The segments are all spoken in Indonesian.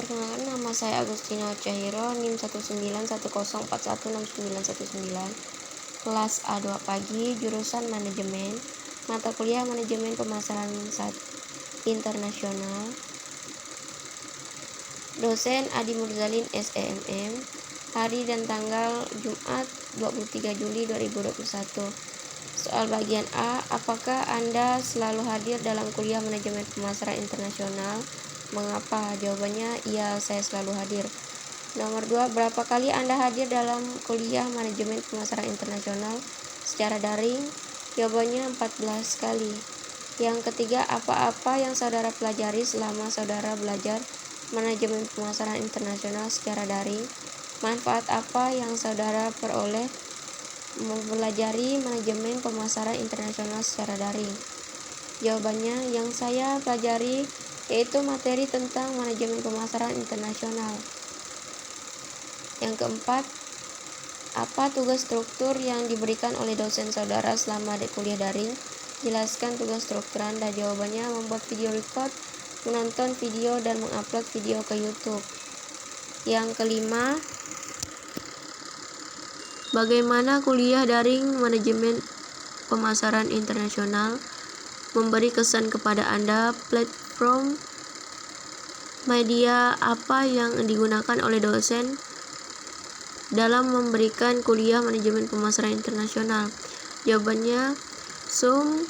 Perkenalkan, nama saya Agustina Chahiro, NIM 19104169119, kelas A2 pagi, jurusan manajemen, mata kuliah manajemen pemasaran internasional, dosen Adi Murzalin SEMM, hari dan tanggal Jumat 23 Juli 2021. Soal bagian A, apakah Anda selalu hadir dalam kuliah manajemen pemasaran internasional? Mengapa? Jawabannya, iya, saya selalu hadir. Nomor 2, berapa kali Anda hadir dalam kuliah manajemen pemasaran internasional secara daring? Jawabannya 14 kali. Yang ketiga, apa-apa yang saudara pelajari selama saudara belajar manajemen pemasaran internasional secara daring? Manfaat apa yang saudara peroleh mempelajari manajemen pemasaran internasional secara daring? Jawabannya, yang saya pelajari yaitu materi tentang manajemen pemasaran internasional. Yang keempat, apa tugas struktur yang diberikan oleh dosen saudara selama kuliah daring? Jelaskan tugas struktur Anda. Jawabannya, membuat video record, menonton video, dan mengupload video ke YouTube. Yang kelima, bagaimana kuliah daring manajemen pemasaran internasional memberi kesan kepada Anda? Platform media apa yang digunakan oleh dosen dalam memberikan kuliah manajemen pemasaran internasional? Jawabannya, Zoom,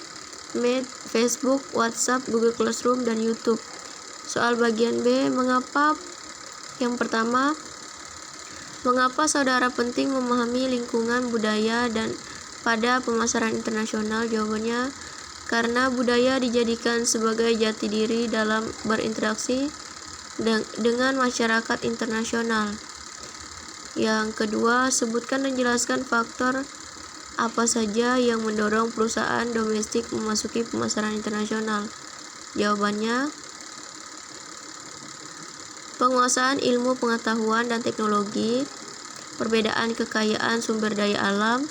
Meet, Facebook, WhatsApp, Google Classroom, dan YouTube. Soal bagian B, mengapa? Yang pertama, mengapa saudara penting memahami lingkungan budaya dan pada pemasaran internasional? Jawabannya, karena budaya dijadikan sebagai jati diri dalam berinteraksi dengan masyarakat internasional. Yang kedua, sebutkan dan jelaskan faktor apa saja yang mendorong perusahaan domestik memasuki pemasaran internasional. Jawabannya, penguasaan ilmu pengetahuan dan teknologi, perbedaan kekayaan sumber daya alam,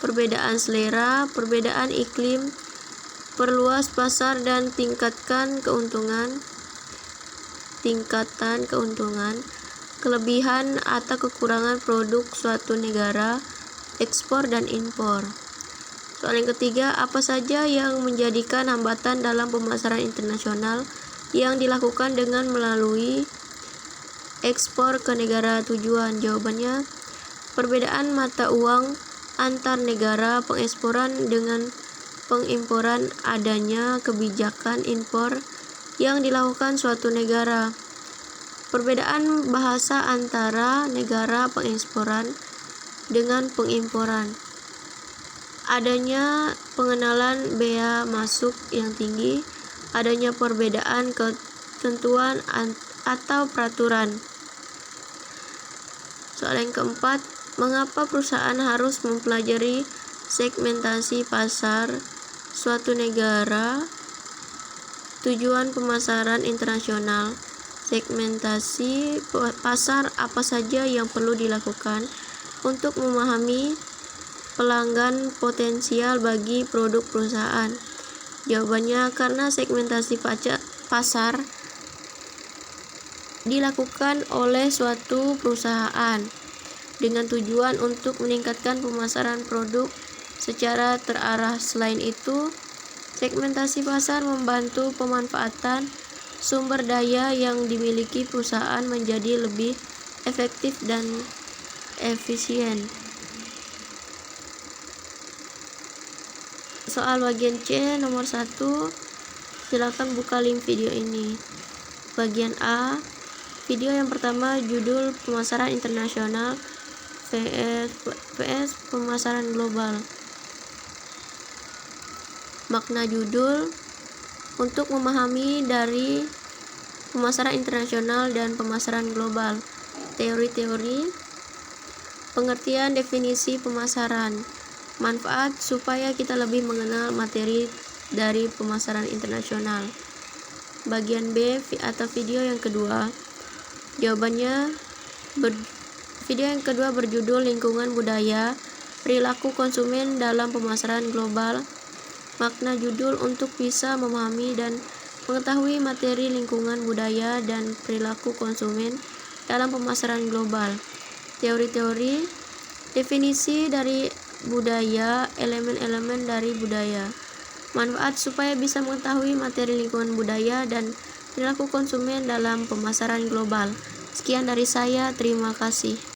perbedaan selera, perbedaan iklim, perluas pasar dan tingkatan keuntungan, kelebihan atau kekurangan produk suatu negara, ekspor dan impor. Soal yang ketiga, apa saja yang menjadikan hambatan dalam pemasaran internasional yang dilakukan dengan melalui ekspor ke negara tujuan? Jawabannya, perbedaan mata uang antar negara, pengeksporan dengan pengimporan, adanya kebijakan impor yang dilakukan suatu negara, perbedaan bahasa antara negara pengeksporan dengan pengimporan, adanya pengenalan bea masuk yang tinggi, adanya perbedaan ketentuan atau peraturan. Soal yang keempat, mengapa perusahaan harus mempelajari segmentasi pasar suatu negara? Tujuan pemasaran internasional. Segmentasi pasar apa saja yang perlu dilakukan untuk memahami pelanggan potensial bagi produk perusahaan? Jawabannya, karena segmentasi pasar dilakukan oleh suatu perusahaan dengan tujuan untuk meningkatkan pemasaran produk secara terarah. Selain itu, segmentasi pasar membantu pemanfaatan sumber daya yang dimiliki perusahaan menjadi lebih efektif dan efisien. Soal bagian C nomor 1, silakan buka link video ini. Bagian A, video yang pertama, judul pemasaran internasional vs pemasaran global. Makna judul, untuk memahami dari pemasaran internasional dan pemasaran global. Teori-teori, pengertian definisi pemasaran. Manfaat, supaya kita lebih mengenal materi dari pemasaran internasional. Bagian B atau video yang kedua, jawabannya, video yang kedua berjudul lingkungan budaya, perilaku konsumen dalam pemasaran global. Makna judul, untuk bisa memahami dan Mengetahui materi lingkungan budaya dan perilaku konsumen dalam pemasaran global. Teori-teori, definisi dari budaya, elemen-elemen dari budaya. Manfaat supaya bisa mengetahui materi lingkungan budaya dan perilaku konsumen dalam pemasaran global. Sekian dari saya, terima kasih.